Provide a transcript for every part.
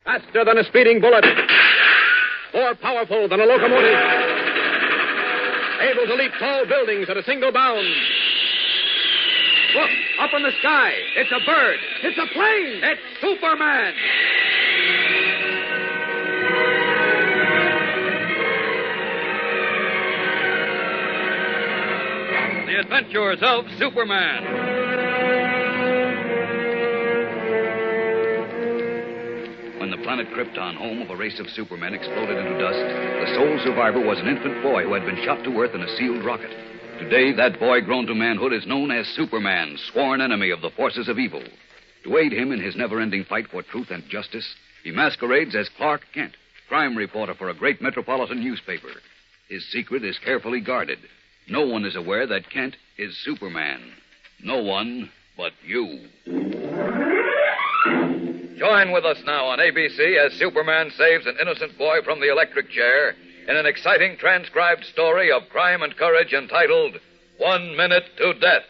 Faster than a speeding bullet. More powerful than a locomotive. Able to leap tall buildings at a single bound. Look, up in the sky. It's a bird. It's a plane. It's Superman. The Adventures of Superman. When the planet Krypton, home of a race of supermen, exploded into dust, the sole survivor was an infant boy who had been shot to earth in a sealed rocket. Today, that boy grown to manhood is known as Superman, sworn enemy of the forces of evil. To aid him in his never-ending fight for truth and justice, he masquerades as Clark Kent, crime reporter for a great metropolitan newspaper. His secret is carefully guarded. No one is aware that Kent is Superman. No one but you. Join with us now on ABC as Superman saves an innocent boy from the electric chair in an exciting transcribed story of crime and courage entitled 1 Minute to Death.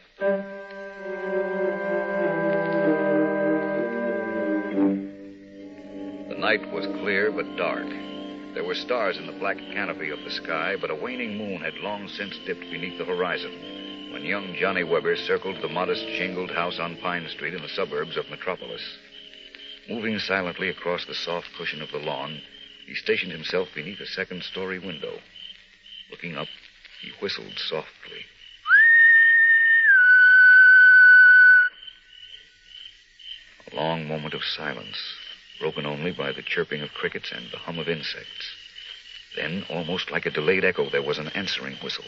The night was clear but dark. There were stars in the black canopy of the sky, but a waning moon had long since dipped beneath the horizon when young Johnny Weber circled the modest shingled house on Pine Street in the suburbs of Metropolis. Moving silently across the soft cushion of the lawn, he stationed himself beneath a second-story window. Looking up, he whistled softly. A long moment of silence, broken only by the chirping of crickets and the hum of insects. Then, almost like a delayed echo, there was an answering whistle.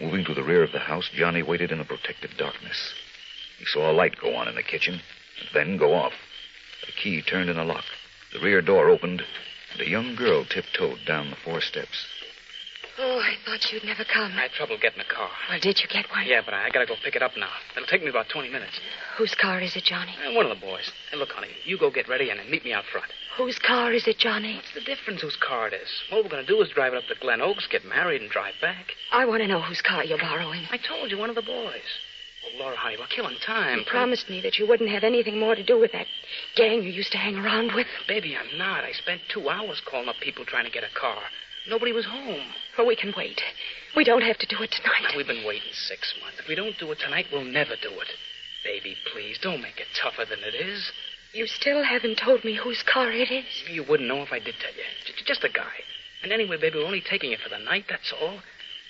Moving to the rear of the house, Johnny waited in the protected darkness. He saw a light go on in the kitchen, and then go off. A key turned in a lock. The rear door opened, and a young girl tiptoed down the 4 steps. Oh, I thought you'd never come. I had trouble getting a car. Well, did you get one? Yeah, but I gotta go pick it up now. It'll take me about 20 minutes. Whose car is it, Johnny? One of the boys. Hey, look, honey, you go get ready and then meet me out front. Whose car is it, Johnny? What's the difference whose car it is? All we're gonna do is drive it up to Glen Oaks, get married, and drive back. I want to know whose car you're borrowing. I told you, one of the boys. Oh, Laura, honey, we're killing time. You promised me that you wouldn't have anything more to do with that gang you used to hang around with. Baby, I'm not. I spent 2 hours calling up people trying to get a car. Nobody was home. Well, we can wait. We don't have to do it tonight. We've been waiting 6 months. If we don't do it tonight, we'll never do it. Baby, please, don't make it tougher than it is. You still haven't told me whose car it is. You wouldn't know if I did tell you. Just a guy. And anyway, baby, we're only taking it for the night, that's all.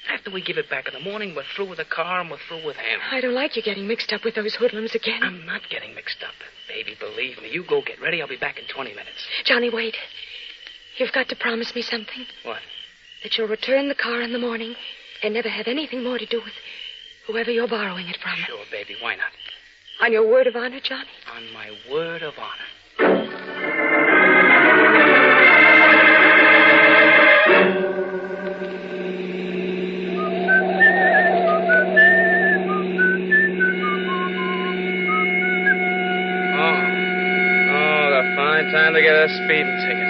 After we give it back in the morning, we're through with the car and we're through with him. I don't like you getting mixed up with those hoodlums again. I'm not getting mixed up. Baby, believe me. You go get ready. I'll be back in 20 minutes. Johnny, wait. You've got to promise me something. What? That you'll return the car in the morning and never have anything more to do with whoever you're borrowing it from. Sure, baby. Why not? On your word of honor, Johnny? On my word of honor. Time to get a speeding ticket.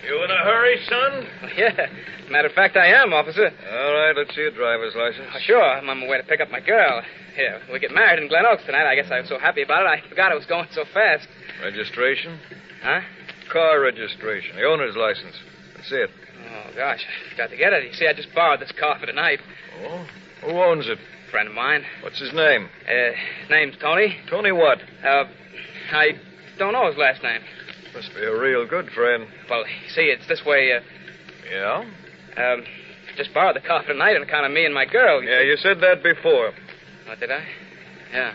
You in a hurry, son? Yeah. Matter of fact, I am, officer. All right, let's see your driver's license. Oh, sure. I'm on my way to pick up my girl. Here, we get married in Glen Oaks tonight. I guess I was so happy about it, I forgot it was going so fast. Registration? Huh? Car registration. The owner's license. Let's see it. Oh, gosh. I forgot to get it. You see, I just borrowed this car for tonight. Oh? Who owns it? Friend of mine. What's his name? Name's Tony. Tony what? I don't know his last name. Must be a real good friend. Well, see, it's this way, Yeah? just borrowed the car for tonight on account of me and my girl. Yeah, you said that before. Oh, did I? Yeah.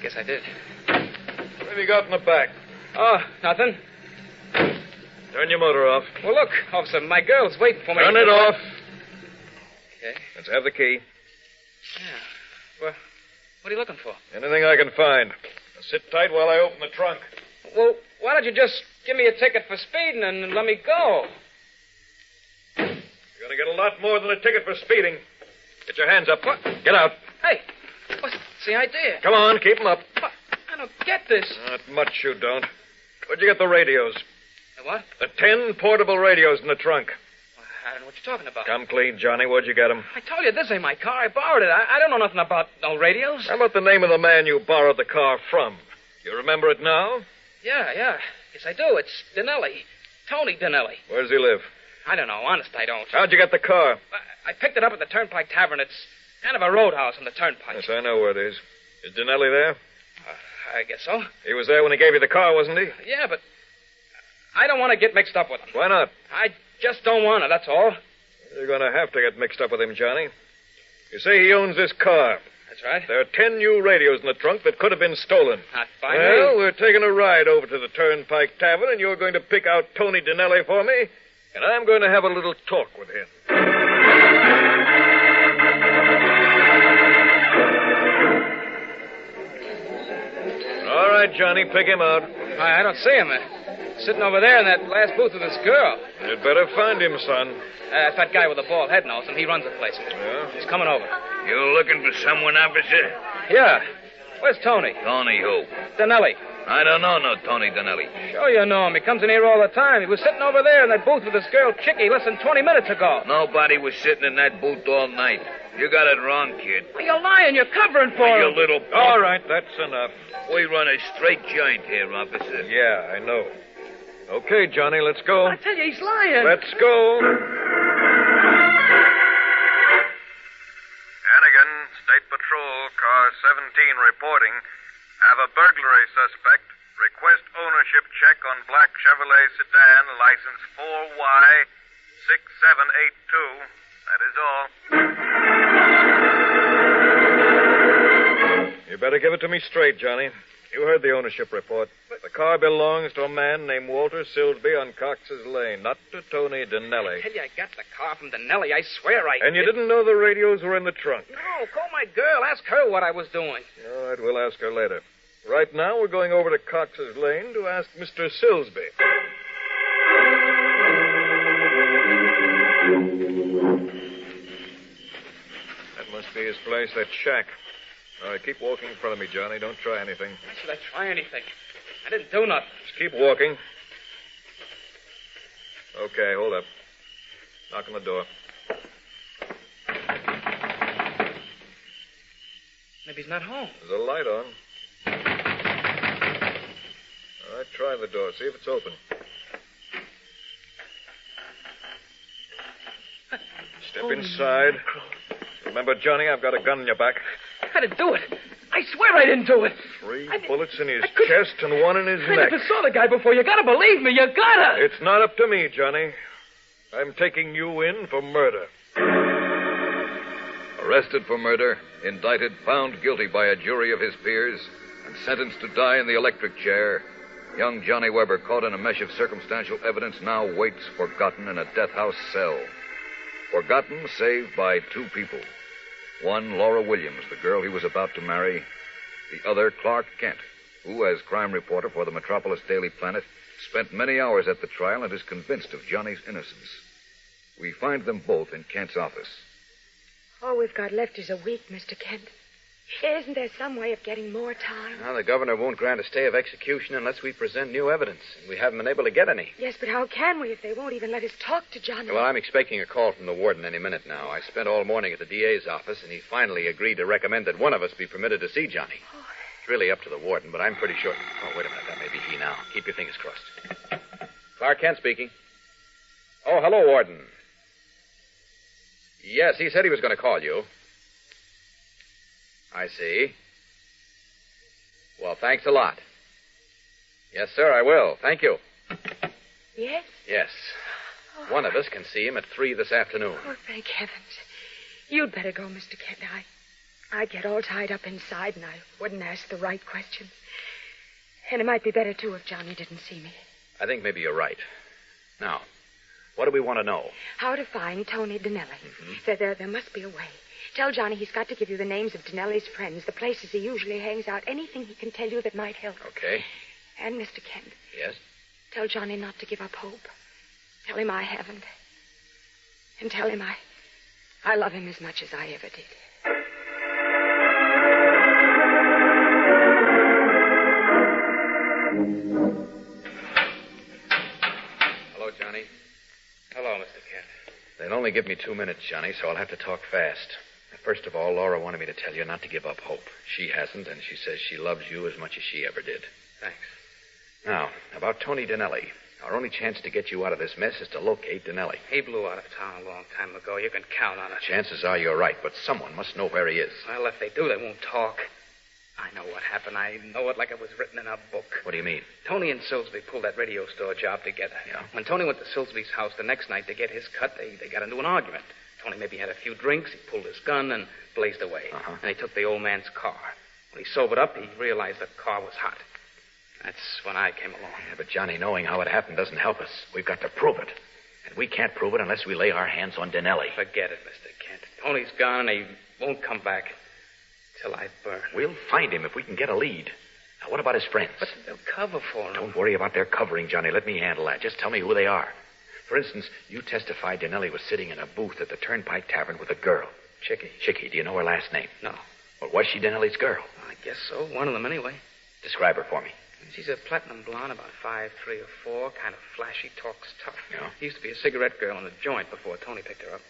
Guess I did. What have you got in the back? Oh, nothing. Turn your motor off. Well, look, officer, my girl's waiting for me. Turn it off. Okay. Let's have the key. Yeah. Well, what are you looking for? Anything I can find. Now sit tight while I open the trunk. Well, why don't you just give me a ticket for speeding and let me go? You're going to get a lot more than a ticket for speeding. Get your hands up. What? Get out. Hey, what's the idea? Come on, keep them up. What? I don't get this. Not much you don't. Where'd you get the radios? The what? The 10 portable radios in the trunk. I don't know what you're talking about. Come clean, Johnny. Where'd you get him? I told you this ain't my car. I borrowed it. I don't know nothing about no radios. How about the name of the man you borrowed the car from? You remember it now? Yeah. Yes, I do. It's Dinelli. Tony Dinelli. Where does he live? I don't know. Honest, I don't. How'd you get the car? I picked it up at the Turnpike Tavern. It's kind of a roadhouse on the Turnpike. Yes, I know where it is. Is Dinelli there? I guess so. He was there when he gave you the car, wasn't he? Yeah, but I don't want to get mixed up with him. Why not? I just don't want to, that's all. You're going to have to get mixed up with him, Johnny. You say he owns this car. That's right. There are 10 new radios in the trunk that could have been stolen. Not by Well, me. we're taking a ride over to the Turnpike Tavern, and you're going to pick out Tony Dinelli for me, and I'm going to have a little talk with him. All right, Johnny, pick him out. I don't see him. Sitting over there in that last booth with this girl. You'd better find him, son. That's that guy with the bald head nose, and he runs the place. Yeah? He's coming over. You looking for someone, officer? Yeah. Where's Tony? Tony who? Dinelli. I don't know no Tony Dinelli. Sure you know him. He comes in here all the time. He was sitting over there in that booth with this girl, Chicky, less than 20 minutes ago. Nobody was sitting in that booth all night. You got it wrong, kid. Well, you're lying. You're covering for You him. little... All right, that's enough. We run a straight joint here, officer. Yeah, I know. Okay, Johnny, let's go. I tell you, he's lying. Let's go. Hannigan, State Patrol, car 17 reporting. Have a burglary suspect. Request ownership check on black Chevrolet sedan, license 4Y6782. That is all. You better give it to me straight, Johnny. You heard the ownership report. The car belongs to a man named Walter Silsby on Cox's Lane, not to Tony Dinelli. I tell you, I got the car from Dinelli. I swear I And you did. didn't know the radios were in the trunk? No, call my girl. Ask her what I was doing. All right, we'll ask her later. Right now, we're going over to Cox's Lane to ask Mr. Silsby. That must be his place, that shack. All right, keep walking in front of me, Johnny. Don't try anything. Why should I try anything? I didn't do nothing. Just keep walking. Okay, hold up. Knock on the door. Maybe he's not home. There's a light on. All right, try the door. See if it's open. Step inside. Remember, Johnny, I've got a gun in your back. I didn't do it. I swear I didn't do it. 3 I- bullets in his I couldn't- chest and 1 in his I neck. never saw the guy before. You gotta believe me. You gotta. It's not up to me, Johnny. I'm taking you in for murder. Arrested for murder, indicted, found guilty by a jury of his peers, and sentenced to die in the electric chair, young Johnny Weber, caught in a mesh of circumstantial evidence, now waits forgotten in a death house cell. Forgotten, saved by 2 people. One, Laura Williams, the girl he was about to marry. The other, Clark Kent, who, as crime reporter for the Metropolis Daily Planet, spent many hours at the trial and is convinced of Johnny's innocence. We find them both in Kent's office. All we've got left is a week, Mr. Kent. Isn't there some way of getting more time? Now, the governor won't grant a stay of execution unless we present new evidence. And we haven't been able to get any. Yes, but how can we if they won't even let us talk to Johnny? Well, I'm expecting a call from the warden any minute now. I spent all morning at the DA's office, and he finally agreed to recommend that one of us be permitted to see Johnny. It's really up to the warden, but I'm pretty sure... Oh, wait a minute. That may be he now. Keep your fingers crossed. Clark Kent speaking. Oh, hello, warden. Yes, he said he was going to call you. I see. Well, thanks a lot. Yes, sir, I will. Thank you. Yes? Yes. One of us can see him at 3 this afternoon. Oh, thank heavens. You'd better go, Mr. Kent. I get all tied up inside, and I wouldn't ask the right questions. And it might be better, too, if Johnny didn't see me. I think maybe you're right. Now, what do we want to know? How to find Tony Dinelli. Mm-hmm. There must be a way. Tell Johnny he's got to give you the names of Dinelli's friends, the places he usually hangs out, anything he can tell you that might help. Okay. And, Mr. Kent, Yes? tell Johnny not to give up hope. Tell him I haven't. And tell him I love him as much as I ever did. Hello, Johnny. Hello, Mr. Kent. They'll only give me 2 minutes, Johnny, so I'll have to talk fast. First of all, Laura wanted me to tell you not to give up hope. She hasn't, and she says she loves you as much as she ever did. Thanks. Now, about Tony Dinelli. Our only chance to get you out of this mess is to locate Dinelli. He blew out of town a long time ago. You can count on it. Chances are you're right, but someone must know where he is. Well, if they do, they won't talk. I know what happened. I know it like it was written in a book. What do you mean? Tony and Silsby pulled that radio store job together. Yeah? When Tony went to Silsby's house the next night to get his cut, they got into an argument. Tony maybe had a few drinks. He pulled his gun and blazed away. Uh-huh. And he took the old man's car. When he sobered up, he realized the car was hot. That's when I came along. Yeah, but Johnny, knowing how it happened doesn't help us. We've got to prove it. And we can't prove it unless we lay our hands on Dinelli. Forget it, Mr. Kent. Tony's gone and he won't come back till I burn. We'll find him if we can get a lead. Now, what about his friends? But they'll cover for him. Don't worry about their covering, Johnny. Let me handle that. Just tell me who they are. For instance, you testified Dinelli was sitting in a booth at the Turnpike Tavern with a girl. Chicky. Chicky. Do you know her last name? No. Well, was she Dinelli's girl? I guess so. One of them, anyway. Describe her for me. She's a platinum blonde, about 5'3" or 4, kind of flashy, talks tough. Yeah? Used to be a cigarette girl in a joint before Tony picked her up.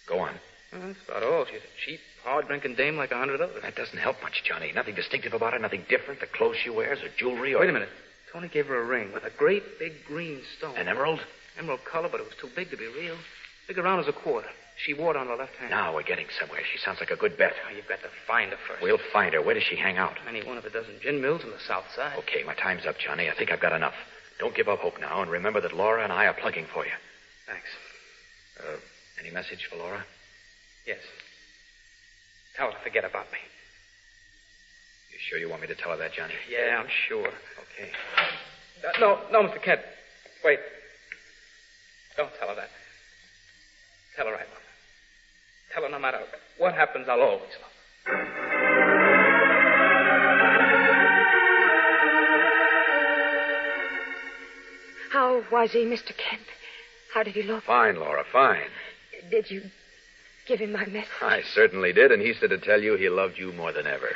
Go on. Well, that's about all. She's a cheap, hard-drinking dame like 100 others. That doesn't help much, Johnny. Nothing distinctive about her, nothing different. The clothes she wears, her jewelry, or... Wait a minute. Tony gave her a ring with a great big green stone. An emerald? Emerald color, but it was too big to be real. Big around as a quarter. She wore it on her left hand. Now we're getting somewhere. She sounds like a good bet. Oh, you've got to find her first. We'll find her. Where does she hang out? Any one of a dozen gin mills on the south side. Okay, my time's up, Johnny. I think I've got enough. Don't give up hope now, and remember that Laura and I are plugging for you. Thanks. Any message for Laura? Yes. Tell her to forget about me. You sure you want me to tell her that, Johnny? Yeah, I'm sure. Okay. No, Mr. Kent. Wait. Don't tell her that. Tell her I love her. Tell her no matter what happens, I'll always love her. How was he, Mr. Kent? How did he look? Fine, Laura, fine. Did you give him my message? I certainly did, and he said to tell you he loved you more than ever.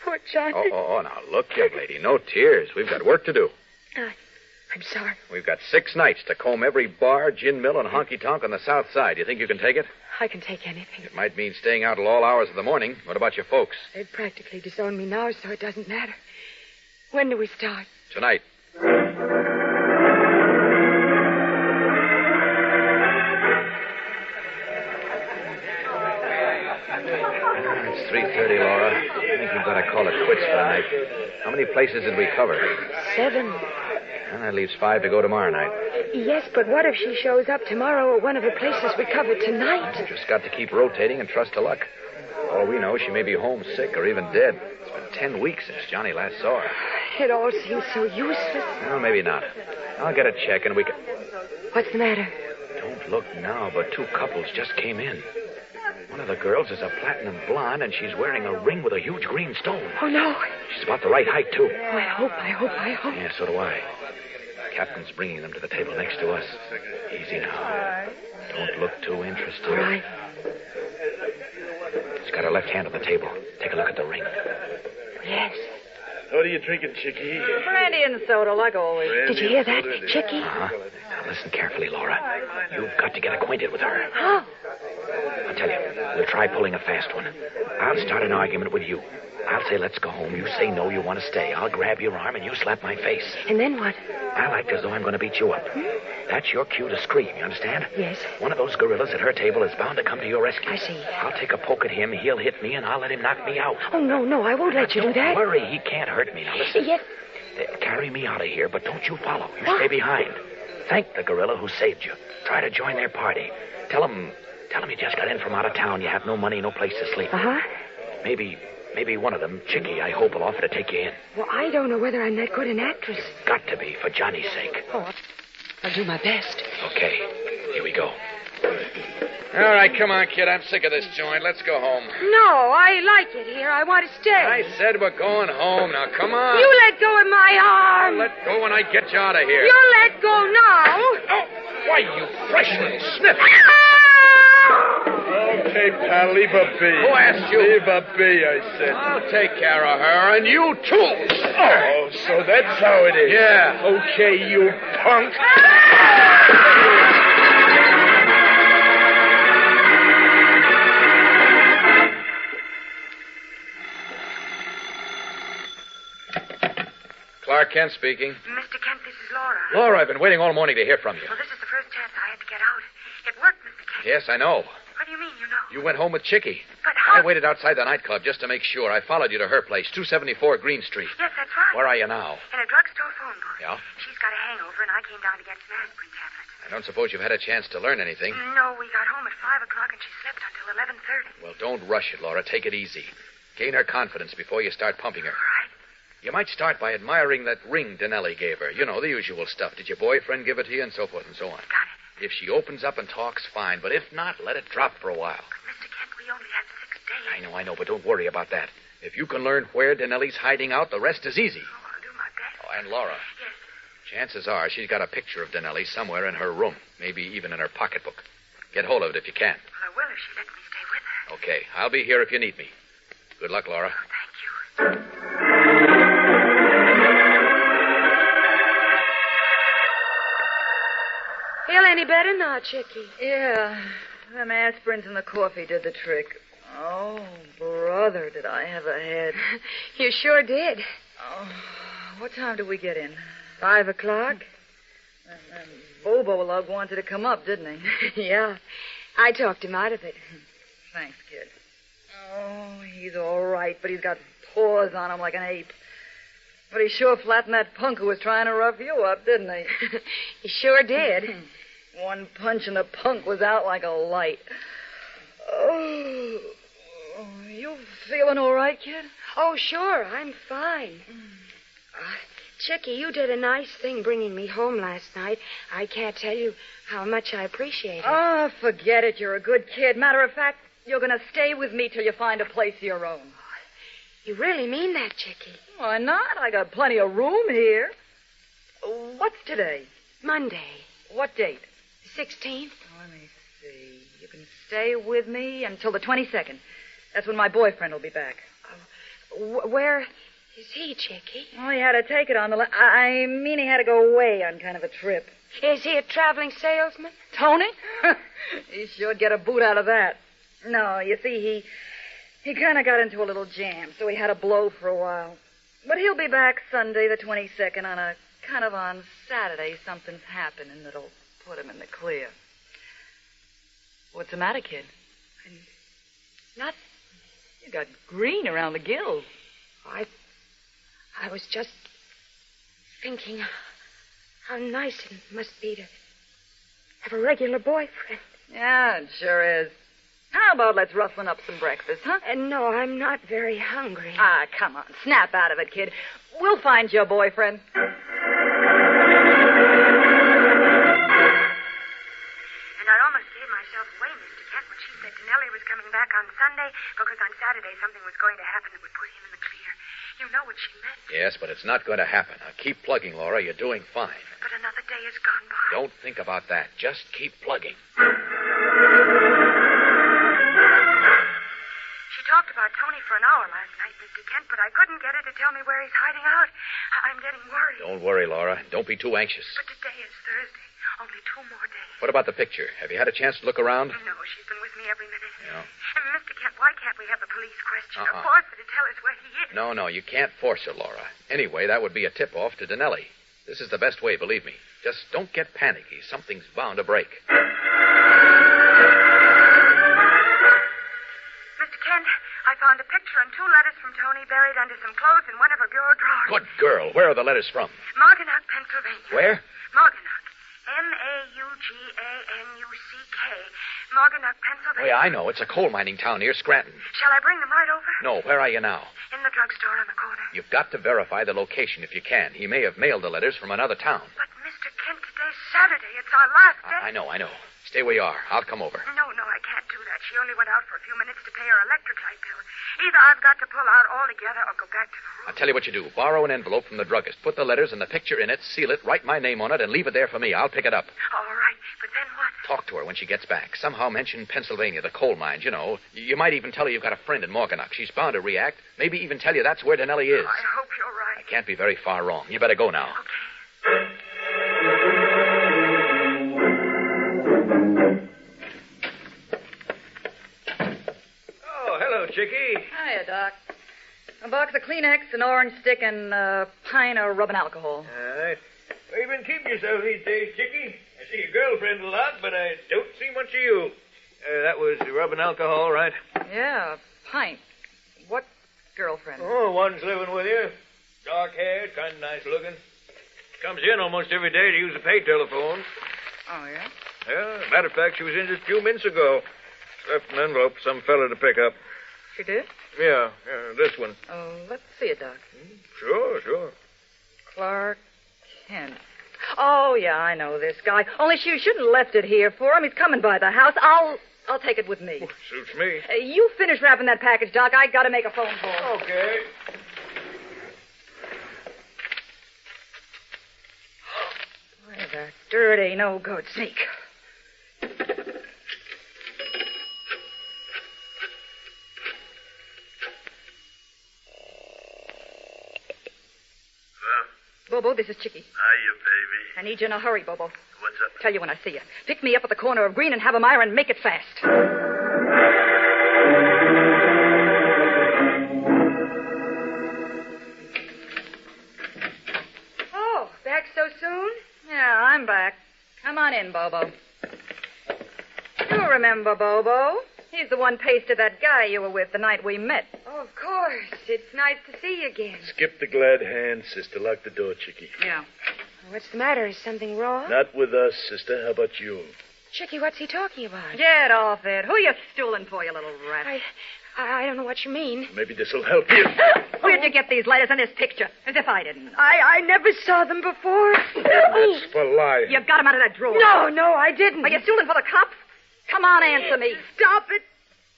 Poor Johnny. Oh, now look, young lady, no tears. We've got work to do. I'm sorry. We've got 6 nights to comb every bar, gin mill, and honky-tonk on the south side. You think you can take it? I can take anything. It might mean staying out till all hours of the morning. What about your folks? They've practically disowned me now, so it doesn't matter. When do we start? Tonight. It's 3:30, Laura. I think we've got to call it quits for the night. How many places did we cover? 7. Well, that leaves 5 to go tomorrow night. Yes, but what if she shows up tomorrow at one of the places we covered tonight? Just got to keep rotating and trust to luck. For all we know, she may be homesick or even dead. It's been 10 weeks since Johnny last saw her. It all seems so useless. Well, maybe not. I'll get a check and we can... What's the matter? Don't look now, but 2 couples just came in. One of the girls is a platinum blonde, and she's wearing a ring with a huge green stone. Oh, no. She's about the right height, too. Oh, I hope. Yeah, so do I. Captain's bringing them to the table next to us. Easy now. Don't look too interested. All right. She's got her left hand on the table. Take a look at the ring. Yes. What are you drinking, Chicky? Brandy and soda, like always. Did you hear that, Chicky? Uh-huh. Now listen carefully, Laura. You've got to get acquainted with her. How? I'll tell you, we'll try pulling a fast one. I'll start an argument with you. I'll say, let's go home. You say no, you want to stay. I'll grab your arm and you slap my face. And then what? I'll act as though I'm going to beat you up. That's your cue to scream, you understand? Yes. One of those gorillas at her table is bound to come to your rescue. I see. I'll take a poke at him, he'll hit me, and I'll let him knock me out. Oh, no, I won't let you do that. Don't worry, he can't hurt me. Now, listen. Yes. Carry me out of here, but don't you follow. You stay behind. Thank the gorilla who saved you. Try to join their party. Tell him you just got in from out of town. You have no money, no place to sleep. Uh-huh. Maybe one of them, Chicky, I hope, will offer to take you in. Well, I don't know whether I'm that good an actress. Got to be, for Johnny's sake. Oh, I'll do my best. Okay, here we go. All right, come on, kid. I'm sick of this joint. Let's go home. No, I like it here. I want to stay. I said we're going home. Now, come on. You let go of my arm. Let go when I get you out of here. You let go now. Oh, why, you fresh little sniff. Okay, pal, leave her be. Who asked you? Leave her be, I said. I'll take care of her, and you too. Oh, so that's how it is. Yeah. Okay, you punk. Clark Kent speaking. Mr. Kent, this is Laura. Laura, I've been waiting all morning to hear from you. Well, this is the first chance I had to get out. It worked, Mr. Kent. Yes, I know. What do you mean, you know? You went home with Chicky. But how... I waited outside the nightclub just to make sure. I followed you to her place, 274 Green Street. Yes, that's right. Where are you now? In a drugstore phone booth. Yeah? She's got a hangover, and I came down to get some aspirin tablets. I don't suppose you've had a chance to learn anything. No, we got home at 5 o'clock, and she slept until 11:30. Well, don't rush it, Laura. Take it easy. Gain her confidence before you start pumping her. All right. You might start by admiring that ring Denelli gave her. You know, the usual stuff. Did your boyfriend give it to you, and so forth and so on. Got it. If she opens up and talks, fine. But if not, let it drop for a while. But, Mr. Kent, we only have 6 days. I know, but don't worry about that. If you can learn where Denelli's hiding out, the rest is easy. Oh, I'll do my best. Oh, and Laura. Yes. Chances are she's got a picture of Denelli somewhere in her room, maybe even in her pocketbook. Get hold of it if you can. Well, I will if she lets me stay with her. Okay, I'll be here if you need me. Good luck, Laura. Oh, thank you. Feel any better now, Chicky? Yeah. Them aspirins and the coffee did the trick. Oh, brother, did I have a head. You sure did. Oh, what time did we get in? 5 o'clock? And Bobo Lug wanted to come up, didn't he? Yeah. I talked him out of it. Thanks, kid. Oh, he's all right, but he's got paws on him like an ape. But he sure flattened that punk who was trying to rough you up, didn't he? He sure did. One punch and the punk was out like a light. Oh, you feeling all right, kid? Oh, sure. I'm fine. Chicky, you did a nice thing bringing me home last night. I can't tell you how much I appreciate it. Oh, forget it. You're a good kid. Matter of fact, you're going to stay with me till you find a place of your own. You really mean that, Chicky? Why not? I got plenty of room here. What's today? Monday. What date? 16th. Let me see. You can stay with me until the 22nd. That's when my boyfriend will be back. Where is he, Chicky? Well, he had to take it on the... I mean, he had to go away on kind of a trip. Is he a traveling salesman? Tony? He sure get a boot out of that. No, you see, he kind of got into a little jam, so he had to blow for a while. But he'll be back Sunday the 22nd on Saturday something's happening that'll put him in the clear. What's the matter, kid? Nothing. You got green around the gills. I was just thinking how nice it must be to have a regular boyfriend. Yeah, it sure is. How about let's rustle up some breakfast, huh? No, I'm not very hungry. Ah, come on. Snap out of it, kid. We'll find your boyfriend. And I almost gave myself away, Mr. Kent, when she said Denelli was coming back on Sunday because on Saturday something was going to happen that would put him in the clear. You know what she meant. Yes, but it's not going to happen. Now, keep plugging, Laura. You're doing fine. But another day has gone by. Don't think about that. Just keep plugging. She talked about Tony for an hour last night, Mr. Kent, but I couldn't get her to tell me where he's hiding out. I'm getting worried. Don't worry, Laura. Don't be too anxious. But today is Thursday. Only 2 more days. What about the picture? Have you had a chance to look around? No, she's been with me every minute. Yeah. And Mr. Kent, why can't we have the police question her? Force her to tell us where he is. No, you can't force her, Laura. Anyway, that would be a tip-off to Denelli. This is the best way, believe me. Just don't get panicky. Something's bound to break. Mr. Kent, I found a picture and 2 letters from Tony buried under some clothes in one of her bureau drawers. Good girl. Where are the letters from? Mauganac, Pennsylvania. Where? Mauganac. Mauganuck. Mauganac, Pennsylvania. Oh, yeah, I know. It's a coal mining town near Scranton. Shall I bring them right over? No, where are you now? In the drugstore on the corner. You've got to verify the location if you can. He may have mailed the letters from another town. But, Mr. Kent, today's Saturday. It's our last day. I know. Stay where you are. I'll come over. No, I can't do that. She only went out for a few minutes to pay her electric light bill. Either I've got to pull out altogether or go back to the room. I'll tell you what you do. Borrow an envelope from the druggist. Put the letters and the picture in it, seal it, write my name on it, and leave it there for me. I'll pick it up. All right, but then what? Talk to her when she gets back. Somehow mention Pennsylvania, the coal mines, you know. You might even tell her you've got a friend in Mauganac. She's bound to react. Maybe even tell you that's where Denelli is. I hope you're right. I can't be very far wrong. You better go now. Okay. Oh, hello, Chicky. Hiya, Doc. A box of Kleenex, an orange stick, and a pint of rubbing alcohol. All right. Where you been keeping yourself these days, Chickie? I see your girlfriend a lot, but I don't see much of you. That was rubbing alcohol, right? Yeah, a pint. What girlfriend? Oh, one's living with you. Dark hair, kind of nice looking. Comes in almost every day to use the pay telephone. Oh, yeah? Yeah, matter of fact, she was in just a few minutes ago. Left an envelope for some fella to pick up. She did? Yeah, this one. Oh, let's see it, Doc. Sure. Clark Kent. Oh, yeah, I know this guy. Only you shouldn't have left it here for him. He's coming by the house. I'll take it with me. Suits me. You finish wrapping that package, Doc. I got to make a phone call. Okay. Why, that dirty, no-good sneak. Bobo, this is Chickie. Hiya, baby. I need you in a hurry, Bobo. What's up? Tell you when I see you. Pick me up at the corner of Green and Havemeyer and make it fast. Oh, back so soon? Yeah, I'm back. Come on in, Bobo. You remember Bobo? He's the one pasted that guy you were with the night we met. Oh, of course. It's nice to see you again. Skip the glad hand, sister. Lock the door, Chickie. Yeah. What's the matter? Is something wrong? Not with us, sister. How about you? Chickie, what's he talking about? Get off it. Who you stooling for, you little rat? I don't know what you mean. Maybe this'll help you. Where'd you get these letters and this picture? As if I didn't. I never saw them before. That's for lying. You got them out of that drawer. No, I didn't. Are you stooling for the cops? Come on, answer me. Stop it.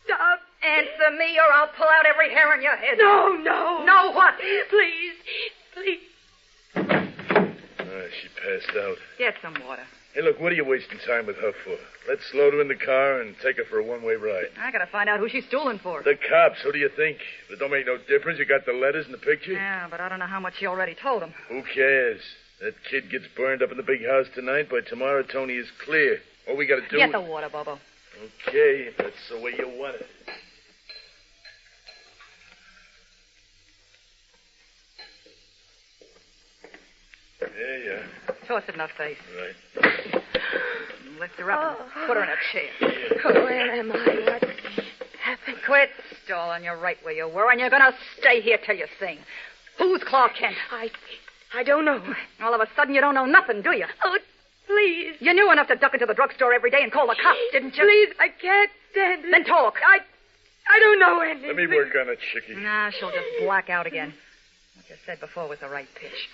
Stop. Answer me or I'll pull out every hair on your head. No. No what? Please. She passed out. Get some water. Hey, look, what are you wasting time with her for? Let's load her in the car and take her for a one-way ride. I gotta find out who she's stooling for. The cops, who do you think? It don't make no difference. You got the letters and the picture? Yeah, but I don't know how much she already told them. Who cares? That kid gets burned up in the big house tonight. By tomorrow, Tony is clear. All we gotta do Get the water, Bobo. Okay, if that's the way you want it. There you are. Toss it in her face. Right. Lift her up and put her in a chair. Where am I? What happened? Quit stalling. You're right where you were, and you're gonna stay here till you sing. Who's Clark Kent? I don't know. All of a sudden, you don't know nothing, do you? Oh, please. You knew enough to duck into the drugstore every day and call the cops, didn't you? Please, I can't stand it. Then talk. I don't know anything. Let me work on it, Chickie. Nah, she'll just black out again. What you said before was the right pitch.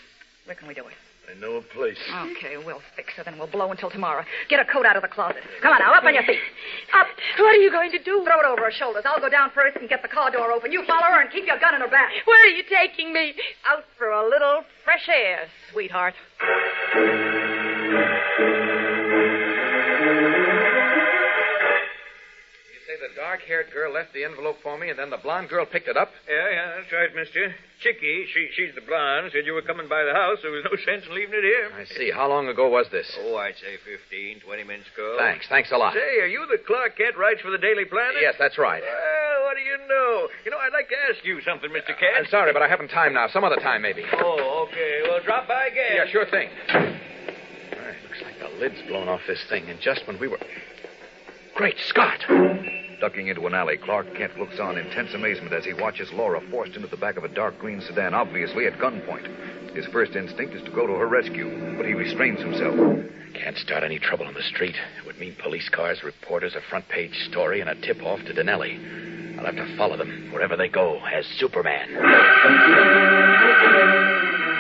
Where can we do it? I know a place. Okay, we'll fix her, then we'll blow until tomorrow. Get her coat out of the closet. Come on now, up on your feet. Up. What are you going to do? Throw it over her shoulders. I'll go down first and get the car door open. You follow her and keep your gun in her back. Where are you taking me? Out for a little fresh air, sweetheart. The dark-haired girl left the envelope for me, and then the blonde girl picked it up? Yeah, that's right, mister. Chickie, she's the blonde, said you were coming by the house. There was no sense in leaving it here. I see. How long ago was this? Oh, I'd say 15, 20 minutes ago. Thanks a lot. Say, are you the Clark Kent writes for the Daily Planet? Yes, that's right. Well, what do you know? I'd like to ask you something, Mr. Kent. I'm sorry, but I haven't time now. Some other time, maybe. Oh, okay. Well, drop by again. Yeah, sure thing. Looks like the lid's blown off this thing, and just when we were... Great Scott! Ducking into an alley, Clark Kent looks on in tense amazement as he watches Laura forced into the back of a dark green sedan, obviously at gunpoint. His first instinct is to go to her rescue, but he restrains himself. Can't start any trouble on the street. It would mean police cars, reporters, a front-page story, and a tip-off to Denelli. I'll have to follow them wherever they go as Superman.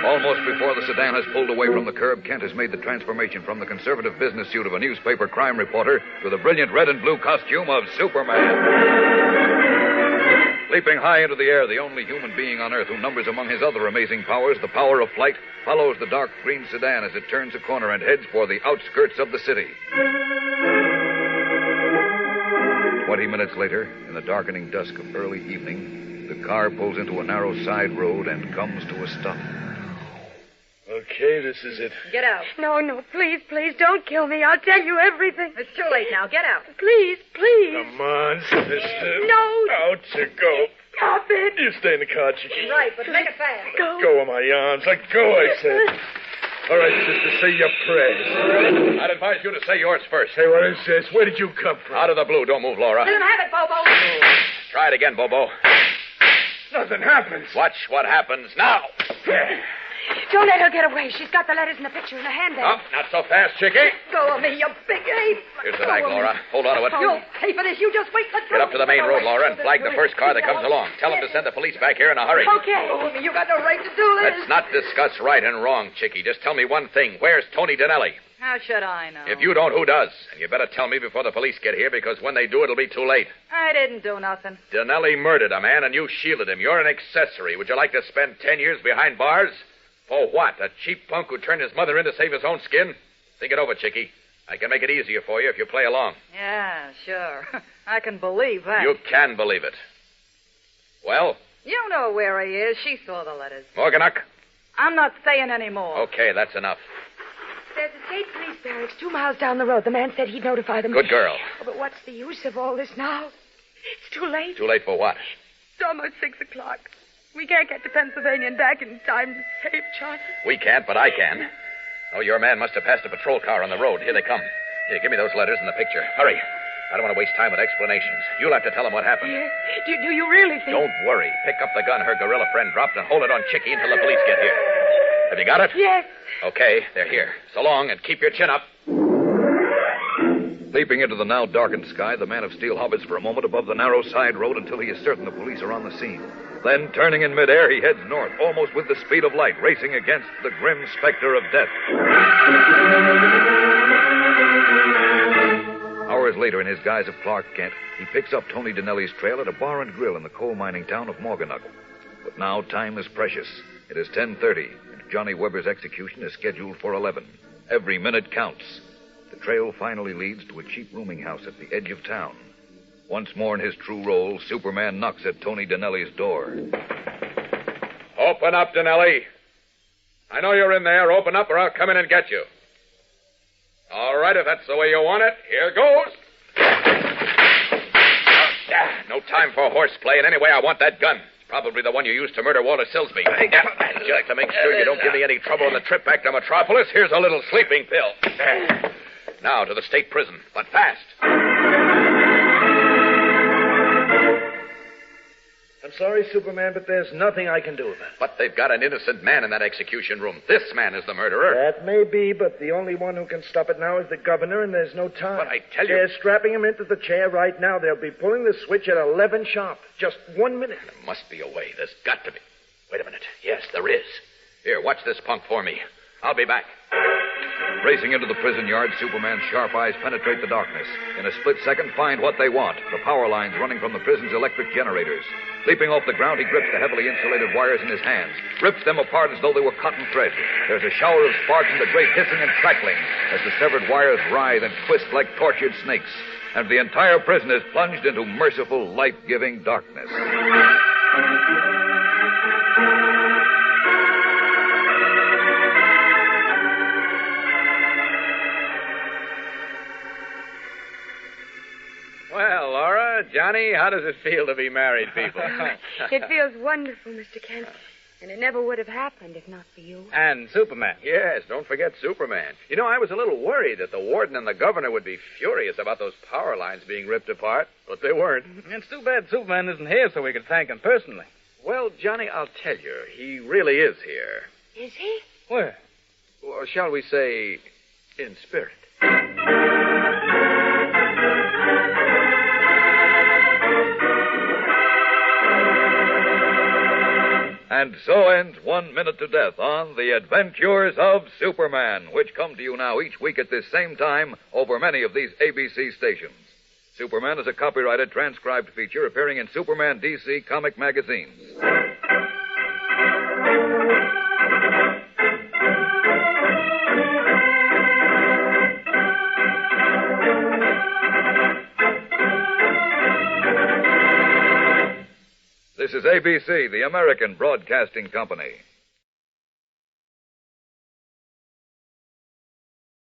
Almost before the sedan has pulled away from the curb, Kent has made the transformation from the conservative business suit of a newspaper crime reporter to the brilliant red and blue costume of Superman. Leaping high into the air, the only human being on Earth who numbers among his other amazing powers the power of flight follows the dark green sedan as it turns a corner and heads for the outskirts of the city. 20 minutes later, in the darkening dusk of early evening, the car pulls into a narrow side road and comes to a stop. Okay, this is it. Get out. No, please, don't kill me. I'll tell you everything. It's too late now. Get out. Please. Come on, sister. No. Out you go. Stop it. You stay in the car, Chicky. Right, but make it fast. Go. Go of my arms. Let go, I said. All right, sister, say your prayers. I'd advise you to say yours first. Hey, what is this? Where did you come from? Out of the blue. Don't move, Laura. Let him have it, Bobo. Try it again, Bobo. Nothing happens. Watch what happens now. Don't let her get away. She's got the letters and the picture in her handbag. Oh, not so fast, Chicky. Go of me, you big ape. Here's the bag, Laura. Hold on to it. You'll pay for this. You just wait. Let's Get up to the main road, Laura, and flag the first car that comes along. Tell them to send the police back here in a hurry. Okay. You got no right to do this. Let's not discuss right and wrong, Chicky. Just tell me one thing. Where's Tony Donnelly? How should I know? If you don't, who does? And you better tell me before the police get here, because when they do, it'll be too late. I didn't do nothing. Donnelly murdered a man, and you shielded him. You're an accessory. Would you like to spend 10 years behind bars? For what? A cheap punk who turned his mother in to save his own skin? Think it over, Chicky. I can make it easier for you if you play along. Yeah, sure. I can believe that. You can believe it. Well? You know where he is. She saw the letters. Morganuk? I'm not saying any more. Okay, that's enough. There's a state police barracks 2 miles down the road. The man said he'd notify them. Good girl. Oh, but what's the use of all this now? It's too late. Too late for what? It's almost 6 o'clock. We can't get to Pennsylvania and back in time to save Charlie. We can't, but I can. Oh, your man must have passed a patrol car on the road. Here they come. Here, give me those letters and the picture. Hurry. I don't want to waste time with explanations. You'll have to tell them what happened. Yeah. Do you really think... Don't worry. Pick up the gun her gorilla friend dropped and hold it on Chicky until the police get here. Have you got it? Yes. Okay, they're here. So long, and keep your chin up. Leaping into the now darkened sky, the man of steel hovers for a moment above the narrow side road until he is certain the police are on the scene. Then, turning in midair, he heads north, almost with the speed of light, racing against the grim specter of death. Hours later, in his guise of Clark Kent, he picks up Tony Donnelly's trail at a bar and grill in the coal mining town of Morganuk. But now time is precious. It is 10:30, and Johnny Weber's execution is scheduled for 11. Every minute counts. The trail finally leads to a cheap rooming house at the edge of town. Once more in his true role, Superman knocks at Tony Donnelly's door. Open up, Donnelly. I know you're in there. Open up or I'll come in and get you. All right, if that's the way you want it, here goes. No time for horseplay, and anyway, I want that gun. It's probably the one you used to murder Walter Silsby. Just to make sure you don't give me any trouble on the trip back to Metropolis, here's a little sleeping pill. Now to the state prison, but fast. I'm sorry, Superman, but there's nothing I can do about it. But they've got an innocent man in that execution room. This man is the murderer. That may be, but the only one who can stop it now is the governor, and there's no time. But I tell you... They're strapping him into the chair right now. They'll be pulling the switch at 11 sharp. Just 1 minute. There must be a way. There's got to be. Wait a minute. Yes, there is. Here, watch this punk for me. I'll be back. Racing into the prison yard, Superman's sharp eyes penetrate the darkness. In a split second, find what they want, the power lines running from the prison's electric generators. Leaping off the ground, he grips the heavily insulated wires in his hands, rips them apart as though they were cotton thread. There's a shower of sparks and a great hissing and crackling as the severed wires writhe and twist like tortured snakes. And the entire prison is plunged into merciful, life-giving darkness. Well, Laura, Johnny, how does it feel to be married people? It feels wonderful, Mr. Kent. And it never would have happened if not for you. And Superman. Yes, don't forget Superman. You know, I was a little worried that the warden and the governor would be furious about those power lines being ripped apart, but they weren't. It's too bad Superman isn't here so we could thank him personally. Well, Johnny, I'll tell you, he really is here. Is he? Where? Or shall we say, in spirit. And so ends 1 Minute to Death on The Adventures of Superman, which come to you now each week at this same time over many of these ABC stations. Superman is a copyrighted transcribed feature appearing in Superman DC comic magazines. This is ABC, the American Broadcasting Company.